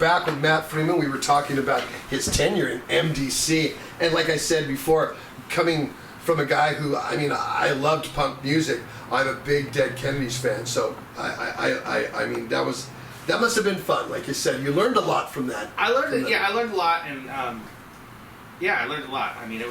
back with Matt Freeman. We were talking about his tenure in MDC. And like I said before, coming from a guy who, I loved punk music. I'm a big Dead Kennedys fan. So, I mean, that must have been fun. Like you said, you learned a lot from that. I learned a lot. And, I learned a lot. I mean,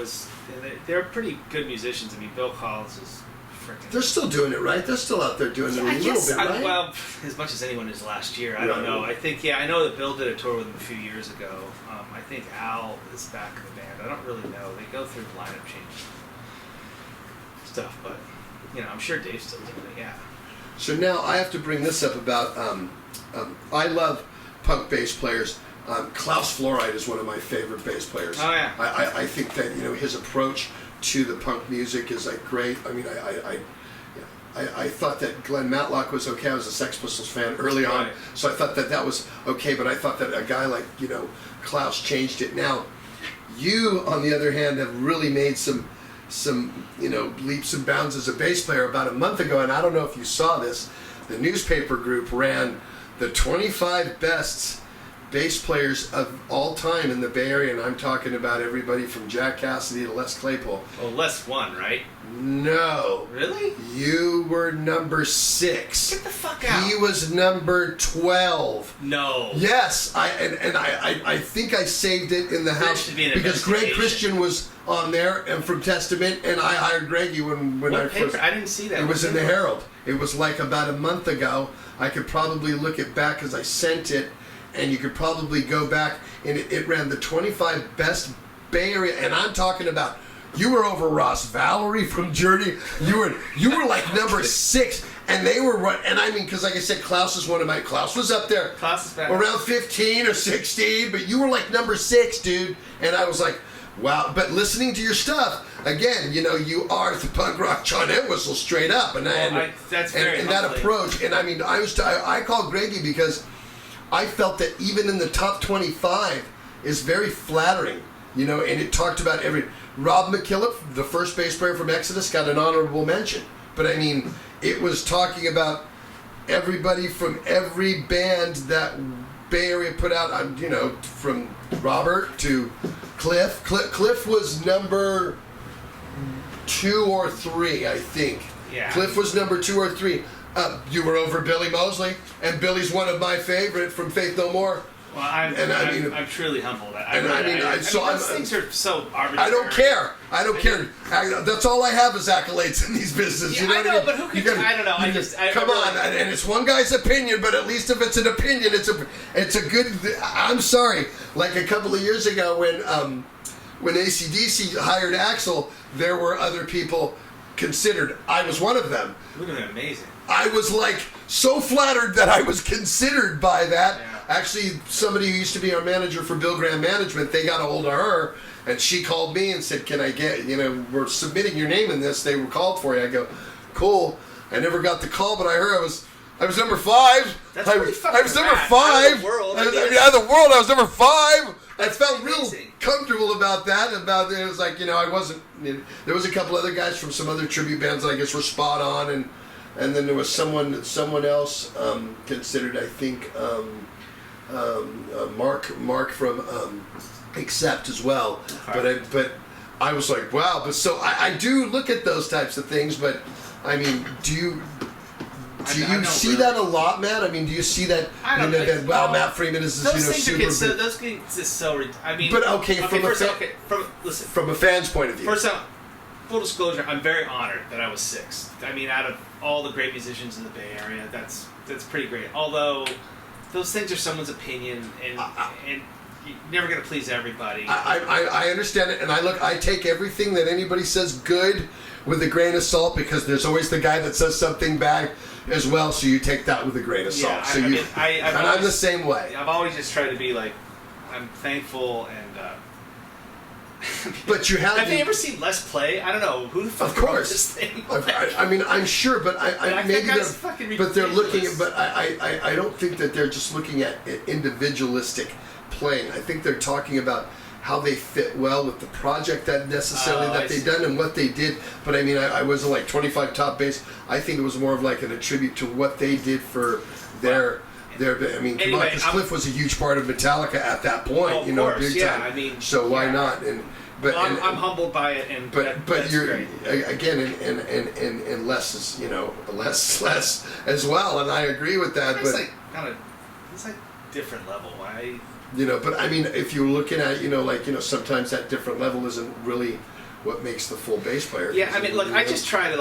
they're pretty good musicians. I mean, Bill Collins is freaking... They're still doing it, right? They're still out there doing it a little bit, right? Well, as much as anyone is last year. I don't know. I think, I know that Bill did a tour with them a few years ago. I think Al is back in the band. I don't really know. They go through lineup change stuff, but, I'm sure Dave's still doing it, yeah. So now I have to bring this up about, I love punk bass players. Klaus Floride is one of my favorite bass players. Oh, yeah. I think that, his approach to the punk music is like great. I mean, I thought that Glenn Matlock was okay. I was a Sex Pistols fan early on, so I thought that was okay, but I thought that a guy like, Klaus changed it. Now, you, on the other hand, have really made some leaps and bounds as a bass player. About a month ago, and I don't know if you saw this, the newspaper group ran the 25 best bass players of all time in the Bay Area, and I'm talking about everybody from Jack Cassidy to Les Claypool. Well, Les won, right? No. Really? You were number 6. Get the fuck out. He was number 12. No. Yes, I think I saved it in the house because Greg Christian was on there and from Testament, and I hired Greggy when what I paper? first. I didn't see that. It was in the Herald. It was like about a month ago. I could probably look it back because I sent it. And you could probably go back, and it ran the 25 best Bay Area, and I'm talking about, you were over Ross Valerie from Journey. You were like number 6, and they were right. And I mean, because like I said, Klaus was up there, around 15 or 16, but you were like number 6, dude. And I was like, wow. But listening to your stuff again, you are the punk rock John Entwistle straight up, and that's very and that approach. And I mean, I called Greggy because I felt that even in the top 25 is very flattering, and it talked about Rob McKillop, the first bass player from Exodus, got an honorable mention. But I mean, it was talking about everybody from every band that Bay Area put out, from Robert to Cliff. Cliff was number 2 or 3, I think. Yeah. Cliff was number 2 or 3. You were over Billy Mosley, and Billy's one of my favorite from Faith No More. Well, I'm truly humbled. Those things are so arbitrary. I don't care. That's all I have is accolades in these businesses. Yeah, you know what I mean? But who can? I don't know. Come on, and it's one guy's opinion, but at least if it's an opinion, it's a good. I'm sorry. Like a couple of years ago, when AC/DC hired Axl, there were other people considered. I was one of them. Would have been amazing. I was like so flattered that I was considered by that. Yeah. Actually, somebody who used to be our manager for Bill Graham Management, they got a hold of her, and she called me and said, can I get, we're submitting your name in this. They were called for you. I go, cool. I never got the call, but I heard I was number 5. That's pretty fucking I was number 5. Out of the world. Out of the world, I was number 5. I felt amazing. Real comfortable about that. It was like, I wasn't, there was a couple other guys from some other tribute bands that I guess were spot on, and then there was someone else considered, I think, Mark from Accept as well. Okay. But I was like, wow. But so I do look at those types of things. But I mean, do you see that a lot, Matt? I mean, do you see that? I don't know. Wow, Matt Freeman is super. Those things are so. I mean, but from a fan's point of view. First off, full disclosure, I'm very honored that I was 6th. I mean, out of all the great musicians in the Bay Area, that's pretty great. Although those things are someone's opinion, and you're never going to please everybody. I understand it, and I take everything that anybody says good with a grain of salt, because there's always the guy that says something bad as well, so you take that with a grain of salt. I'm the same way. I've always just tried to be like, I'm thankful and... But you have you ever seen Les play? I don't know who the fuck. Of course, this thing. I mean, I'm sure, but they're looking at. But I don't think that they're just looking at individualistic playing. I think they're talking about how they fit well with the project that they've done and what they did. But I mean, I wasn't like 25 top bass. I think it was more of like a tribute to what they did for their I mean, come on, Anyway, because Cliff was a huge part of Metallica at that point, Oh, of you know, course, big yeah, time. I mean, so why yeah. not? But Well, I'm humbled by it, and but that's you're great. again, and less is, you know, less as well, and I agree with that. It's But like kind of, it's like different level. you know, but I mean, if you're looking at, you know, like, you know, sometimes that different level isn't really what makes the full bass player. Yeah, I mean, look, I know? just try to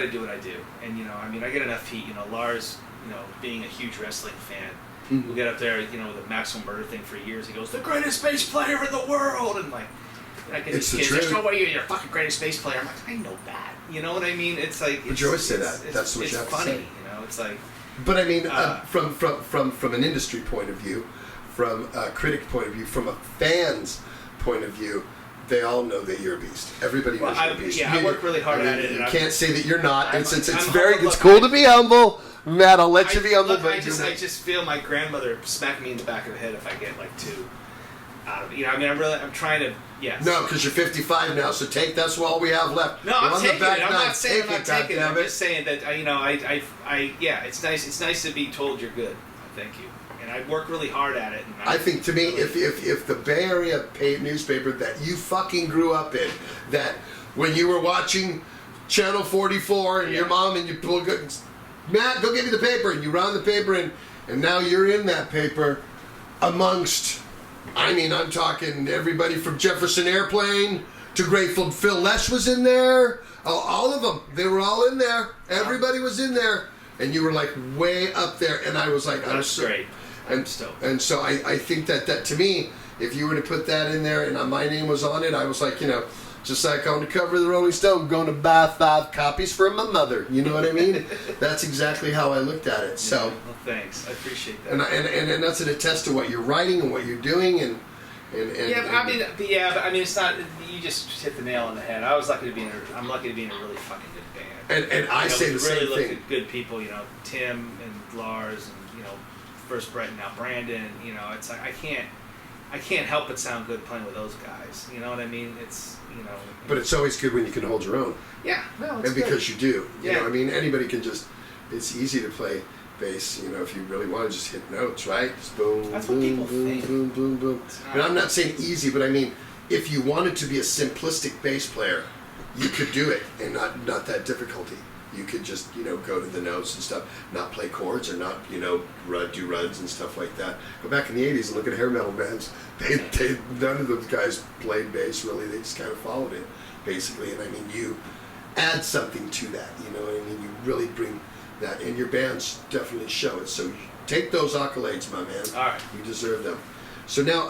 do what I do, and you know, I mean, I get enough heat. You know, Lars, you know, being a huge wrestling fan, Mhm. we get up there, you know, with the Maximum Murder thing for years. He goes, "The greatest bass player in the world," and like, I get It's these the kids, truth. "There's no way you're the fucking greatest bass player." I'm like, I know that. You know what I mean? It's like, But you always say that. it's- That's what it's you have to funny, say. you know. It's like, But I mean, from an industry point of view, from a critic point of view, from a fan's point of view, they all know that you're a beast. Everybody knows you're a beast. I work really hard at it. You and can't say that you're not. I'm It's humble, cool to be humble, Matt. I'll let you be humble. Look, but I just feel my grandmother smack me in the back of the head if I get like too out of it. You know, I mean, I'm trying to, yes. no, because you're 55 now, so that's all we have left. No, We're I'm on the taking back it. I'm nine. not saying I'm not taking it. I'm goddammit. just saying that, you know, yeah, it's nice. It's nice to be told you're good. Thank you. And I work really hard at it. And I think to me, if the Bay Area newspaper that you fucking grew up in, that when you were watching Channel 44 and your mom and you pull, Matt, go get me the paper, and you run the paper and now you're in that paper amongst, I mean, I'm talking everybody from Jefferson Airplane to Grateful Phil Lesh was in there, all of them, they were all in there, everybody was in there, and you were like way up there, and I was like, that's great. And so I think that to me, if you were to put that in there and my name was on it, I was like, you know, just like on the cover of the Rolling Stone, going to buy 5 copies for my mother. You know what I mean? That's exactly how I looked at it. So, yeah, well, thanks. I appreciate that. and that's an attest to what you're writing and what you're doing and yeah, but I mean, it's not. You just hit the nail on the head. I'm lucky to be in a really fucking good band. And I say the really same look thing. at good people. You know, Tim and Lars, and you know, first Brett and now Brandon. You know, it's like I can't help but sound good playing with those guys. You know what I mean? It's, you know. But it's always good when you can hold your own. Yeah, no, it's and good. because you do. You Yeah. know, I mean, anybody can just. It's easy to play bass, you know, if you really want to just hit notes, right? Just boom, That's what boom, people boom, think. boom, boom, boom. And I'm not saying easy, but I mean, if you wanted to be a simplistic bass player, you could do it, and not that difficulty. You could just, you know, go to the notes and stuff, not play chords or not, you know, do runs and stuff like that. Go back in the 80s and look at hair metal bands. None of those guys played bass really. They just kind of followed it, basically. And I mean, you add something to that, you know what I mean? You really bring that, and your bands definitely show it. So take those accolades, my man. All right. You deserve them. So now,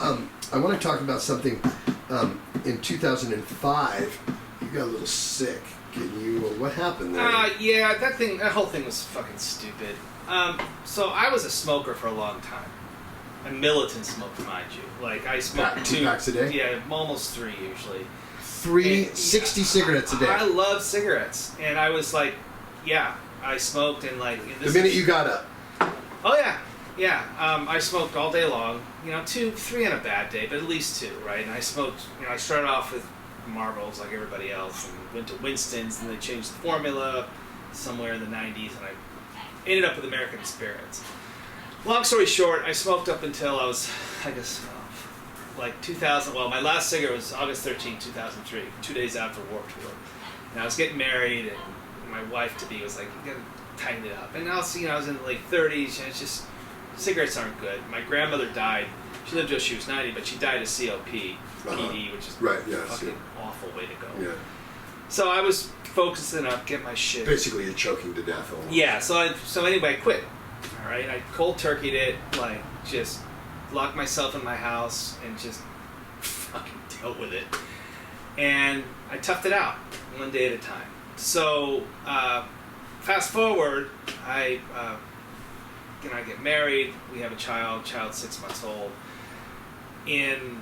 I want to talk about something. In 2005, you got a little sick. Can you? What happened there? Yeah, that whole thing was fucking stupid. So I was a smoker for a long time. A militant smoker, mind you. Like I smoked 2 packs a day? Yeah, almost 3 usually. 60 cigarettes a day. I love cigarettes, and I was like, yeah, I smoked and like. The minute you got up. Oh yeah, yeah. I smoked all day long. You know, 2, 3 on a bad day, but at least 2, right? And I smoked. You know, I started off with Marlboros like everybody else, and went to Winston's, and they changed the formula somewhere in the 90s, and I ended up with American Spirits. Long story short, I smoked up until I was, I guess, like 2000. Well, my last cigarette was August 13, 2003, 2 days after Warped Tour. And I was getting married, and my wife to be was like, "You gotta tighten it up." And I was, you know, I was in the late 30s, and it's just cigarettes aren't good. My grandmother died. She lived till she was 90, but she died of COPD, which is a fucking awful way to go. Yeah. So I was focusing up, get my shit. Basically, you're choking to death. Almost. Yeah. So anyway, I quit. All right. I cold turkeyed it, like just locked myself in my house and just fucking dealt with it. And I toughed it out one day at a time. So fast forward, I get married. We have a child 6 months old. In,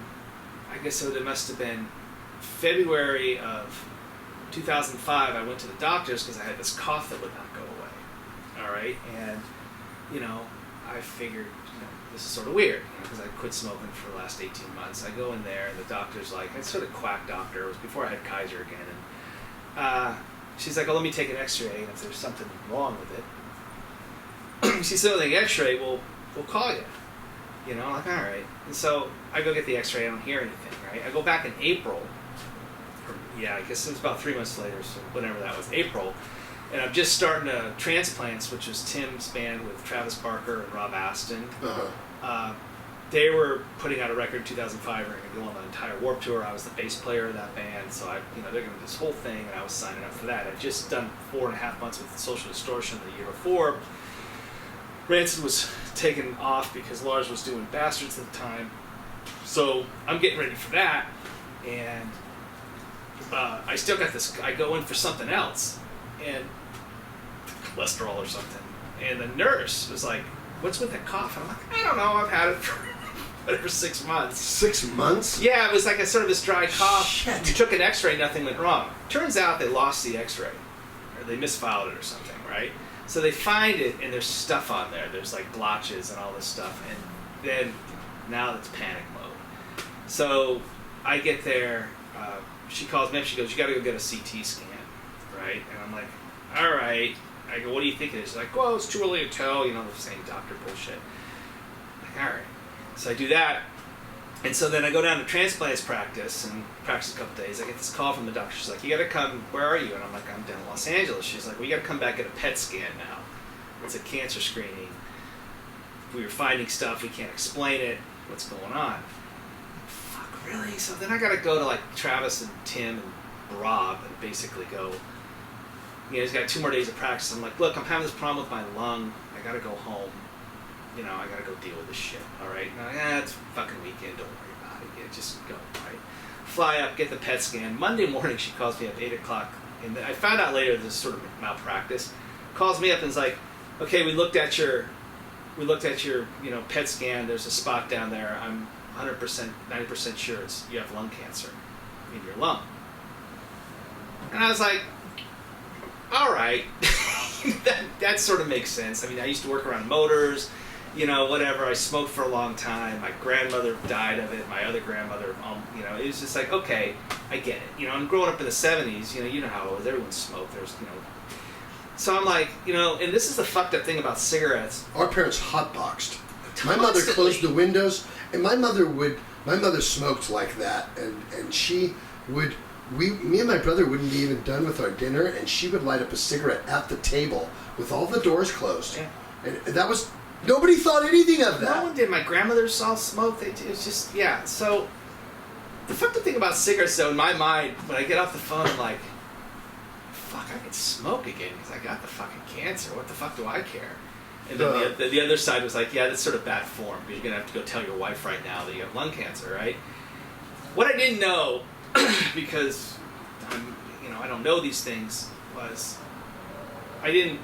I guess it must have been February of 2005, I went to the doctors because I had this cough that would not go away. All right, and you know, I figured, you know, this is sort of weird, because I quit smoking for the last 18 months. I go in there, and the doctor's like, it's sort of quack doctor. It was before I had Kaiser again, and she's like, "Oh, let me take an X-ray, and if there's something wrong with it." she said, "The X-ray, we'll call you." You know, like, all right. And so I go get the X-ray. I don't hear anything. Right? I go back in April. I guess it was about 3 months later, so whenever that was, April. And I'm just starting to Transplants, which was Tim's band with Travis Barker and Rob Aston. They were putting out a record in 2005. We're going to go on the entire Warped Tour. I was the bass player of that band, so they're going to do this whole thing, and I was signing up for that. I'd just done 4.5 months with Social Distortion the year before. Rancid was taken off because Lars was doing Bastards at the time. So I'm getting ready for that, and I still got this. I go in for something else, and cholesterol or something. And the nurse was like, "What's with the cough?" And I'm like, "I don't know. I've had it for 6 months." 6 months? Yeah, it was like a sort of this dry cough. Shit. You took an X-ray, nothing went wrong. Turns out they lost the X-ray, or they misfiled it or something, right? So they find it, and there's stuff on there. There's like blotches and all this stuff, and then now it's panic mode. So I get there. She calls me up. She goes, "You got to go get a CT scan, right?" And I'm like, "All right." I go, "What do you think it is?" She's like, "Well, it's too early to tell." The same doctor bullshit. I'm like, all right. So I do that. And so then I go down to Transplants practice and practice a couple days. I get this call from the doctor. She's like, "You got to come. Where are you?" And I'm like, "I'm down in Los Angeles." She's like, "Well, you got to come back, get a PET scan now. It's a cancer screening. We were finding stuff. We can't explain it. What's going on?" Fuck, really? So then I got to go to like Travis and Tim and Rob and basically go, he's got 2 more days of practice. I'm like, "Look, I'm having this problem with my lung. I got to go home. I got to go deal with this shit, all right?" And I'm like, "It's fucking weekend. Don't worry about it. Yeah, just go, right?" Fly up, get the PET scan. Monday morning, she calls me up 8 o'clock. And I found out later this is sort of malpractice. Calls me up and is like, "Okay, we looked at your PET scan. There's a spot down there. I'm 100%, 90% sure you have lung cancer in your lung." And I was like, all right. that sort of makes sense. I mean, I used to work around motors, whatever. I smoked for a long time. My grandmother died of it. My other grandmother, it was just like, okay, I get it. And growing up in the 70s, you know how it was. Everyone smoked. So I'm like, and this is the fucked up thing about cigarettes. Our parents hotboxed. My mother closed the windows, and my mother smoked like that, and she would. Me and my brother wouldn't be even done with our dinner, and she would light up a cigarette at the table with all the doors closed. Yeah. And that was, nobody thought anything of that. No one did. My grandmother's all smoked. It was just, yeah. So, the fucked up thing about cigarettes, though, in my mind, when I get off the phone, I'm like, fuck, I can smoke again because I got the fucking cancer. What the fuck do I care? And then the other side was like, yeah, that's sort of bad form because you're going to have to go tell your wife right now that you have lung cancer, right? What I didn't know, because I don't know these things, was they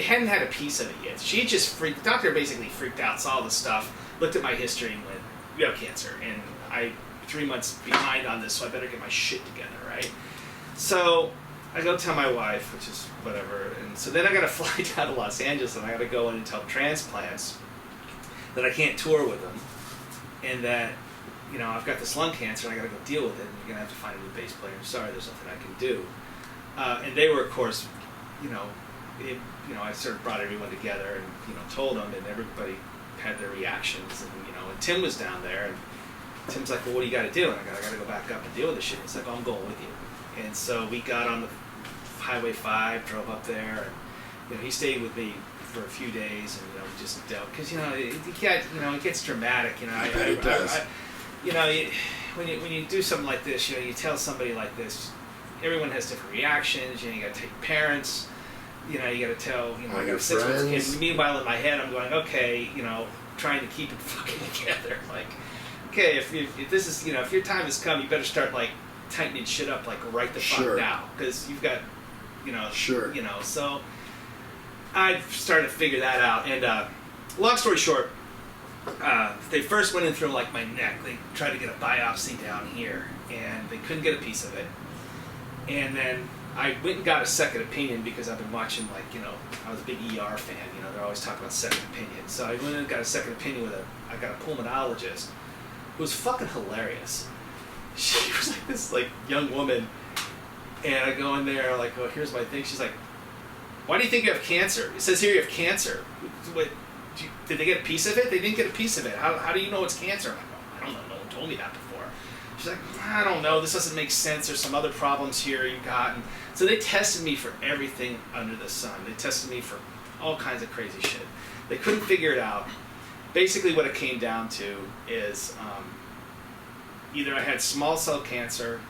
hadn't had a piece of it yet. She just the doctor basically freaked out, saw the stuff, looked at my history and went, "You have cancer," and I 3 months behind on this, so I better get my shit together, right? So I go tell my wife, which is whatever, and so then I got to fly down to Los Angeles and I got to go in and tell Transplants that I can't tour with them, and that I've got this lung cancer and I got to go deal with it, and you're gonna have to find a new bass player. Sorry, there's nothing I can do. And they were, of course, I sort of brought everyone together and told them, and everybody had their reactions, and and Tim was down there, and Tim's like, "Well, what do you got to do?" And I got to go back up and deal with this shit. He's like, "Oh, I'm going with you." And so we got on the Highway 5, drove up there, and he stayed with me for a few days, and we just dealt because it gets dramatic. It does. When you do something like this, you tell somebody like this, everyone has different reactions. You got to take parents. You got to tell. I got a 6-month kid. Meanwhile, in my head, I'm going, okay, trying to keep it fucking together. Like, okay, if this is, if your time has come, you better start like tightening shit up like right the fuck now, because you've got, Sure. So I started to figure that out, and long story short. They first went in through like my neck. They tried to get a biopsy down here, and they couldn't get a piece of it. And then I went and got a second opinion because I've been watching I was a big ER fan. They're always talking about second opinion. So I went and got a second opinion I got a pulmonologist who was fucking hilarious. She was like this young woman, and I go in there like, "Oh, here's my thing." She's like, why do you think you have cancer? It says here you have cancer. What, did they get a piece of it? They didn't get a piece of it. How do you know it's cancer? I'm like, oh, I don't know. No one told me that before. She's like, I don't know. This doesn't make sense. There's some other problems here you got. And so they tested me for everything under the sun. They tested me for all kinds of crazy shit. They couldn't figure it out. Basically what it came down to is either I had small cell cancer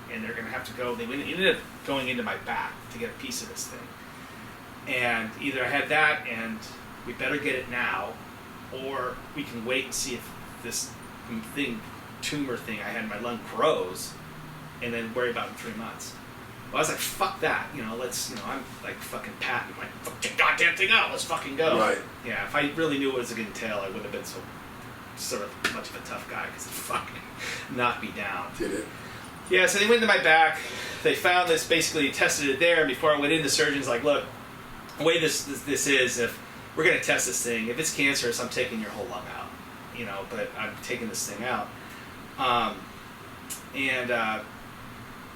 and they're going to have to go, they ended up going into my back to get a piece of this thing. And either I had that and we better get it now, or we can wait and see if this tumor thing I had in my lung grows and then worry about it in 3 months. Well, I was like, fuck that, I'm like fucking patting my fucking goddamn thing out, let's fucking go. Right. Yeah, if I really knew what it was going to entail, I wouldn't have been so sort of much of a tough guy, because it fucking knocked me down. Did it? Yeah, so they went into my back, they found this, basically tested it there, and before I went in, the surgeon's like, look, the way this is, if we're going to test this thing, if it's cancerous, I'm taking your whole lung out, but I'm taking this thing out.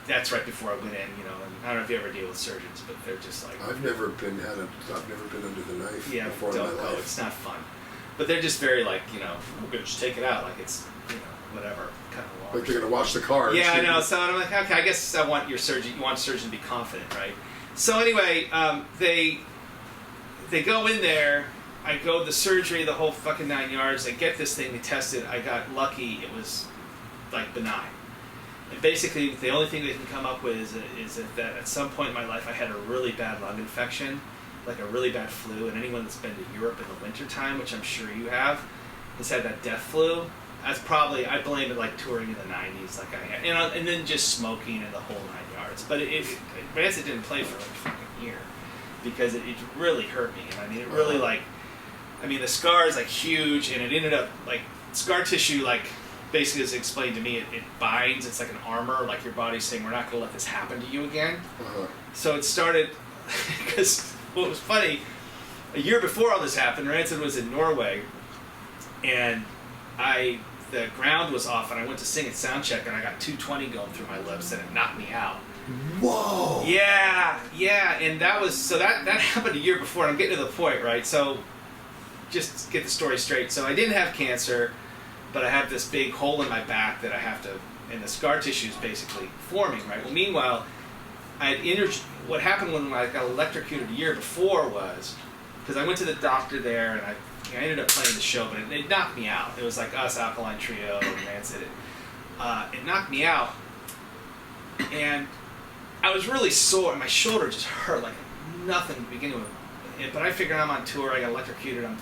That's right before I went in, and I don't know if you ever deal with surgeons, but they're just like... I've never been under the knife before in my don't go, life. it's not fun. But they're just very like, we're going to just take it out, like it's, whatever, kind of long. Like they're going to watch the car. Yeah, I know, so I'm like, okay, I guess you want a surgeon to be confident, right? So anyway, they go in there, I go to the surgery, the whole fucking 9 yards, they get this thing, they test it, I got lucky, it was like benign. And basically, the only thing they can come up with is that at some point in my life I had a really bad lung infection, like a really bad flu, and anyone that's been to Europe in the wintertime, which I'm sure you have, has had that death flu. That's probably, I blame it like touring in the 90s, like I had, and then just smoking and the whole 9 yards. But Rancid didn't play for like a fucking year, because it really hurt me. And I mean, it really the scar is like huge, and it ended up like, scar tissue, like, basically, as explained to me, it binds, it's like an armor, like your body's saying, we're not going to let this happen to you again. So it started, because what was funny, a year before all this happened, Rancid was in Norway, and the ground was off, and I went to sing at soundcheck, and I got 220 going through my lips, and it knocked me out. Whoa! Yeah, and that happened a year before, and I'm getting to the point, right? So, just to get the story straight, so I didn't have cancer, but I have this big hole in my back that I have to, and the scar tissue is basically forming, right? Well, meanwhile, what happened when I got electrocuted a year before was, because I went to the doctor there, and I ended up playing the show, but it knocked me out. It was like us, Alkaline Trio, and Rancid. It knocked me out, and I was really sore, and my shoulder just hurt like nothing to begin with. But I figured I'm on tour, I got electrocuted, I'm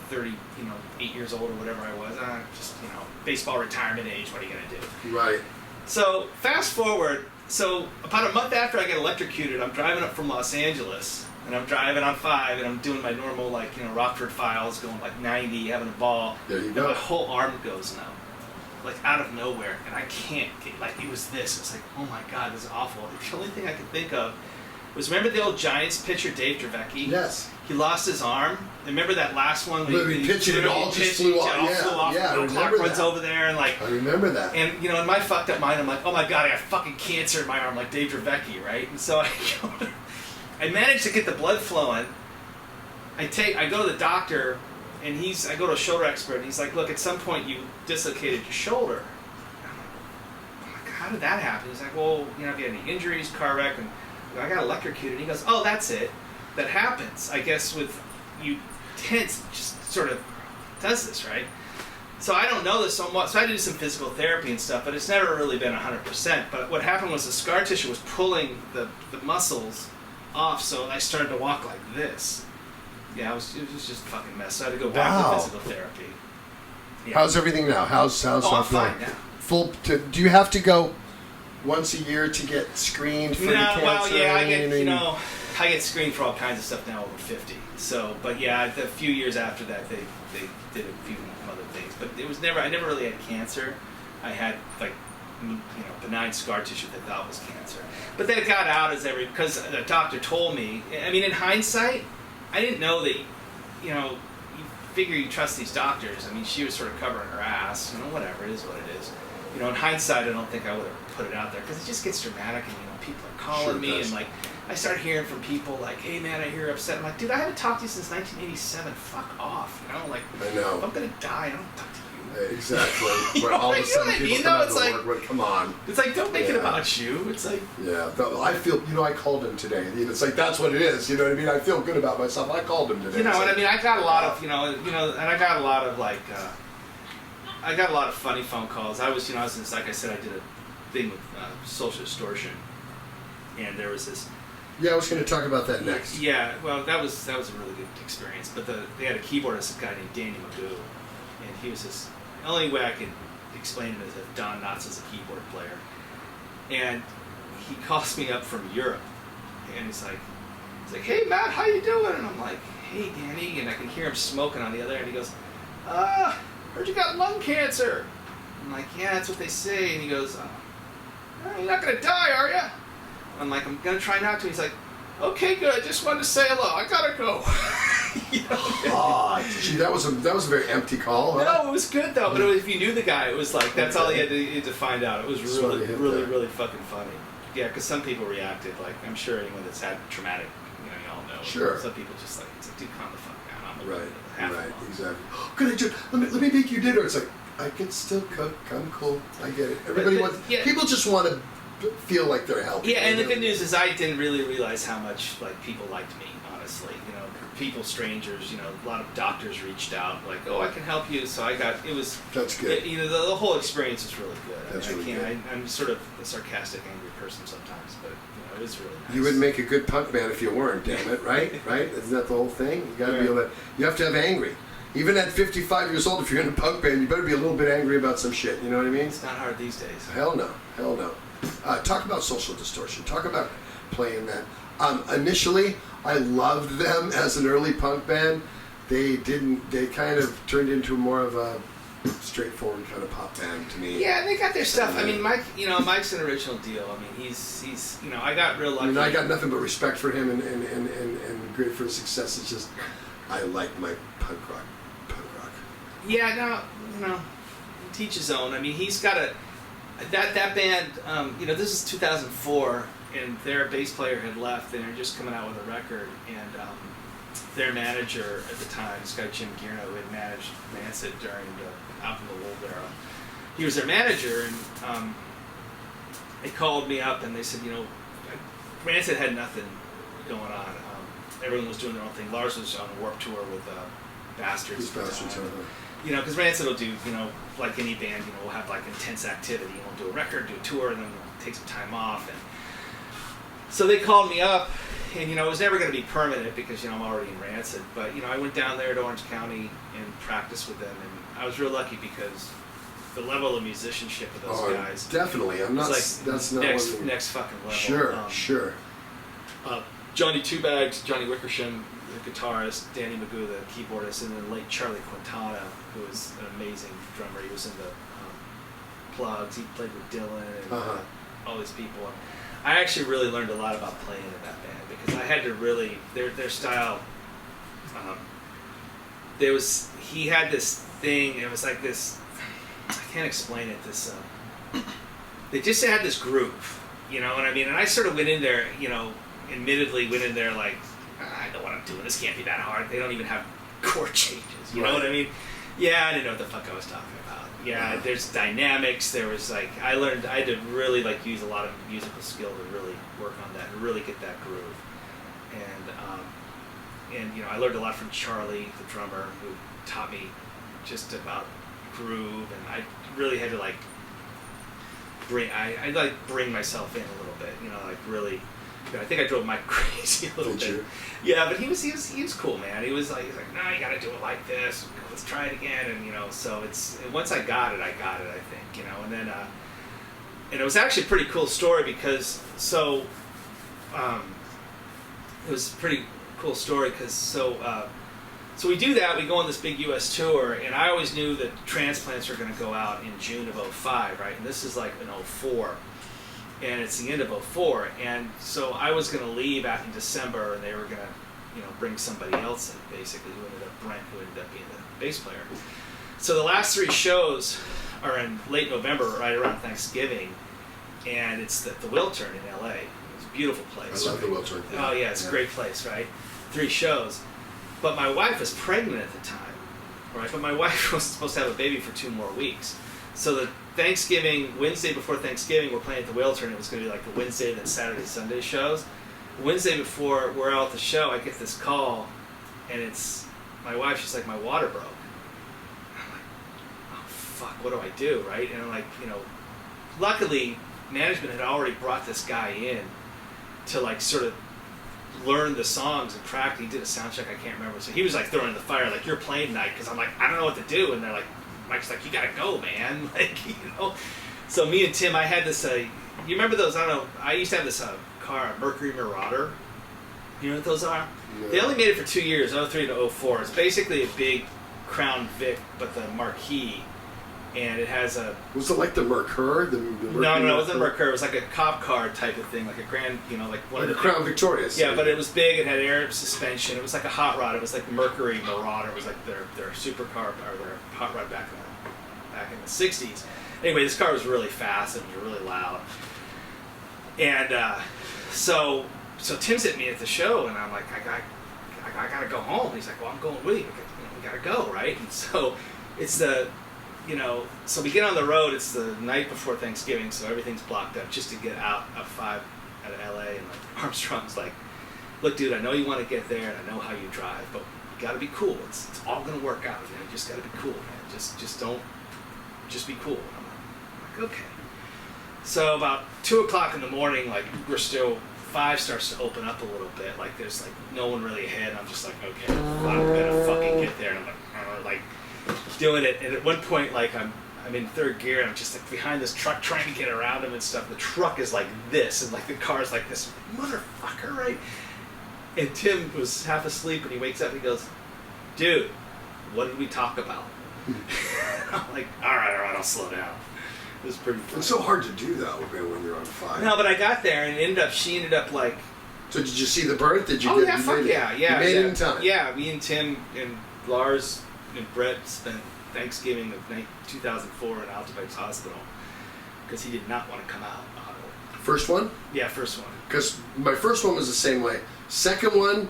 8 years old or whatever I was. Baseball retirement age, what are you going to do? Right. So, fast forward, about a month after I get electrocuted, I'm driving up from Los Angeles, and I'm driving on 5, and I'm doing my normal, Rockford Files, going like 90, having a ball. There you and go. My whole arm goes numb, like out of nowhere, and I can't get, it was this. It's like, oh my God, this is awful. The only thing I could think of was, remember the old Giants pitcher, Dave Dravecky? Yes. He lost his arm. Remember that last one? He pitched it, it all just flew off. Yeah, I remember runs that. over there and I remember that. And in my fucked up mind, I'm like, oh my God, I got fucking cancer in my arm, like Dave Dravecky, right? And so I managed to get the blood flowing. I go to the doctor, and I go to a shoulder expert, and he's like, look, at some point you dislocated your shoulder. And I'm like, how did that happen? He's like, well, have you had any injuries, car wreck? And I got electrocuted. And he goes, oh, that's it. That happens, I guess, with you tense, just sort of does this, right? So I don't know this so much. So I did some physical therapy and stuff, but it's never really been 100%. But what happened was the scar tissue was pulling the muscles off, so I started to walk like this. Yeah, it was just a fucking mess. So I had to go back to physical therapy. Yeah. How's everything now? How's I'm life fine going? now. Do you have to go once a year to get screened for the cancer? Well, yeah, I get screened for all kinds of stuff now over 50. So, but yeah, a few years after that, they did a few other things. But I never really had cancer. I had benign scar tissue that I thought was cancer. But then it got out because the doctor told me. I mean, in hindsight, I didn't know that. You figure you trust these doctors. I mean, she was sort of covering her ass. Whatever, it is what it is. you know, in hindsight, I don't think I would have put it out there because it just gets dramatic, and you know, people are calling me, and like I start hearing from people like, "Hey man, I hear you're upset." I'm like, "Dude, I haven't talked to you since 1987. Fuck off." You know, like I know. if I'm gonna die, I don't talk to you. Exactly. You Where know all of a what sudden I mean? people No, come out it's to like- work, come on. It's like, don't make it Yeah. about you. It's like, Yeah, I feel, you know, I called him today. It's like, that's what it is, you know what I mean? I feel good about myself. I called him today. you know It's what like, I mean? I got a lot of, you know, and I got a lot of like, I got a lot of funny phone calls. I was, like I said, I did a thing with Social Distortion, and there was this. Yeah, I was going to talk about that next. Yeah, well, that was a really good experience. But they had a keyboardist, a guy named Danny Magoo, and he was this. The only way I could explain it is that Don Knotts is a keyboard player, and he calls me up from Europe, and he's like, "Hey Matt, how you doing?" And I'm like, "Hey Danny," and I can hear him smoking on the other end. He goes, "Heard you got lung cancer." I'm like, "Yeah, that's what they say." And he goes, "You're not gonna die, are you?" I'm like, "I'm gonna try not to." He's like, "Okay, good. Just wanted to say hello. I gotta go." You know? Gee, that was a very empty call. Huh? No, it was good though. But if you knew the guy, it was like that's all he had to find out. It was really fucking funny. Yeah, because some people reacted like I'm sure anyone that's had traumatic, you know, you all know. Sure. Some people just like it's like, dude, calm the fuck down. Right, exactly. Could I just let me make you dinner? It's like I can still cook. I'm cool. I get it. Everybody wants. Yeah. People just want to feel like they're helping. Yeah, and the good news is I didn't really realize how much like people liked me. Honestly, you know, people, strangers, you know, a lot of doctors reached out like, "Oh, I can help you." So I got it was. That's good. You know, the whole experience was really good. That's really good. I'm sort of a sarcastic, angry person sometimes, but you know, it was really nice. You would make a good punk band if you weren't. Damn it, right? Right? Isn't that the whole thing? You got to be able to. You have to have angry. Even at 55 years old, if you're in a punk band, you better be a little bit angry about some shit. You know what I mean? It's not hard these days. Hell no. Hell no. Talk about Social Distortion. Talk about playing that. Initially, I loved them as an early punk band. They didn't. They kind of turned into more of a straightforward kind of pop band to me. Yeah, they got their stuff. I mean, Mike's an original deal. I mean, he's you know, I got real lucky. I mean, I got nothing but respect for him and great for his success. It's just, I like my punk rock. Yeah, no, you know, teach his own. I mean, he's got that band. You know, this is 2004, and their bass player had left, and they're just coming out with a record, and their manager at the time, this guy Jim Gierno, who had managed Rancid during the Out in the World era, he was their manager, and they called me up and they said, you know, Rancid had nothing going on. Everyone was doing their own thing. Lars was on a Warped Tour with Bastards. You know, because Rancid will do, you know, like any band, you know, we'll have like intense activity. We'll do a record, do a tour, and then we'll take some time off. And so they called me up, and you know, it was never going to be permanent because you know I'm already in Rancid. But you know, I went down there to Orange County and practiced with them, and I was real lucky because the level of musicianship of those guys. Definitely, I'm not. Like that's not next fucking level. Sure. Johnny Two Bags, Johnny Wickersham, the guitarist, Danny Magoo, the keyboardist, and then late Charlie Quintana, who was an amazing drummer. He was in the Plugs. He played with Dylan and all these people. I actually really learned a lot about playing in that band because I had to really their style. He had this thing. It was like this. I can't explain it. This they just had this groove, you know what I mean? And I sort of went in there, you know, admittedly went in there like, I know what I'm doing. This can't be that hard. They don't even have chord changes. You know what I mean? Yeah, I didn't know what the fuck I was talking about. Yeah, there's dynamics. There was like I had to really like use a lot of musical skill to really work on that and really get that groove. And you know, I learned a lot from Charlie, the drummer, who taught me just about groove, and I really had to like bring myself in a little bit. You know, like really. I think I drove Mike crazy a little bit. You? Yeah, but he was cool, man. He was like, no, you got to do it like this. Let's try it again, and you know. So it's once I got it, I think, you know. And then and it was actually a pretty cool story because it was a pretty cool story because so we do that. We go on this big U.S. tour, and I always knew that Transplants are going to go out in June of '05, right? And this is like in '04. And it's the end of '04, and so I was going to leave out in December, and they were going to, you know, bring somebody else in, basically, who ended up being the bass player. So the last 3 shows are in late November, right around Thanksgiving, and it's at the Wiltern in LA. It's a beautiful place. I love the Wiltern. Oh yeah, it's a great place, right? 3 shows. But my wife was pregnant at the time, right? But my wife was supposed to have a baby for 2 more weeks. So the Wednesday before Thanksgiving, we're playing at the Wiltern. It was going to be like the Wednesday, then Saturday, Sunday shows. Wednesday before we're out at the show, I get this call, and it's my wife. She's like, my water broke. I'm like, oh fuck, what do I do, right? And I'm like, luckily management had already brought this guy in to like sort of learn the songs and practice. He did a sound check, I can't remember. So he was like throwing in the fire, like, you're playing tonight, because I'm like, I don't know what to do. And they're like, Mike's like, you gotta go, man. Like, So me and Tim, I had this, you remember those, I don't know, I used to have this car, a Mercury Marauder. You know what those are? No. They only made it for 2 years, 03 to 04. It's basically a big Crown Vic, but the Marquis. And it has a... Was it like the Mercure? The Mercury No, it wasn't a Mercure. It was like a cop car type of thing, like a grand, like one of the... Crown Victorious. Yeah, but it was big. It had air suspension. It was like a hot rod. It was like the Mercury Marauder. It was like their supercar, or their hot rod back in the 60s. Anyway, this car was really fast and really loud. And so Tim's at me at the show, and I'm like, I gotta go home. He's like, well, I'm going with you. We gotta go, right? And so it's the... so we get on the road, it's the night before Thanksgiving, so everything's blocked up just to get out of 5 out of LA, and like Armstrong's like, look dude, I know you want to get there and I know how you drive, but you gotta be cool. It's all gonna work out, man. You just gotta be cool, man. Just be cool. And I'm like, okay. So about 2 o'clock in the morning, like we're still 5 starts to open up a little bit, like there's like no one really ahead. I'm just like, okay, I'm gonna fucking get there. And I'm like doing it, and at one point, like I'm in 3rd gear, and I'm just like behind this truck trying to get around him and stuff. The truck is like this, and like the car's like this, motherfucker, right? And Tim was half asleep, and he wakes up and he goes, dude, what did we talk about? I'm like, all right, I'll slow down. It was pretty funny. It's so hard to do that when you're on 5. No, but I got there, and she ended up like... So did you see the birth? Did you Oh, get yeah, fuck yeah. You made it in time? Yeah, me and Tim and Lars and Brett spent Thanksgiving of 2004 in Altabase Hospital because he did not want to come out. First one? Yeah, first one. Because my first one was the same way. Second one,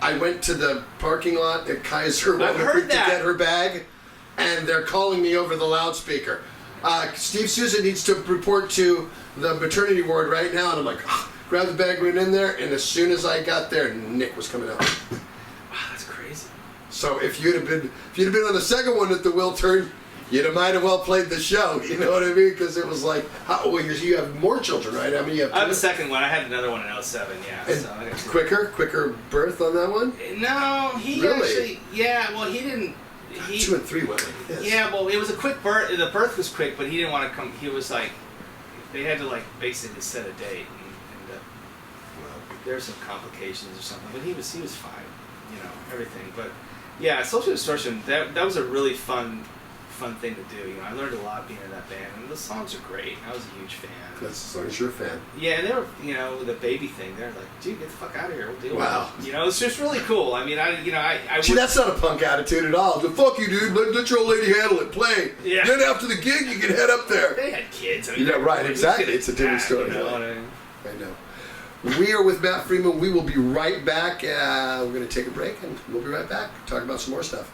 I went to the parking lot at Kaiser to get her bag, and they're calling me over the loudspeaker. Steve Sousa needs to report to the maternity ward right now, and I'm like, grab the bag, went in there, and as soon as I got there, Nick was coming out. Wow, that's crazy. So if you'd have been on the second one at the Wiltern, you might have well played the show. You know what I mean? Because it was like, you have more children, right? I mean, you have. I have a second one. I had another one in 07. Yeah. So I got quicker birth on that one. No, he really? Actually. Yeah. Well, he didn't. 2 and 3 went. Yes. Yeah. Well, it was a quick birth. The birth was quick, but he didn't want to come. He was like, they had to like basically set a date, and there were some complications or something. But he was fine. Everything. But yeah, Social Distortion. That was a really fun thing to do. I learned a lot being in that band, and the songs are great. I was a huge fan. That's as long as you're a fan. Yeah, and they were, the baby thing. They're like, dude, get the fuck out of here. We'll deal with it. Wow. It's just really cool. I mean, I See, that's not a punk attitude at all. Fuck you, dude. Let your old lady handle it. Play. Yeah. Then after the gig, you can head up there. They had kids. Right, exactly. It's a different story. I know. We are with Matt Freeman. We will be right back. We're going to take a break, and we'll be right back. Talk about some more stuff.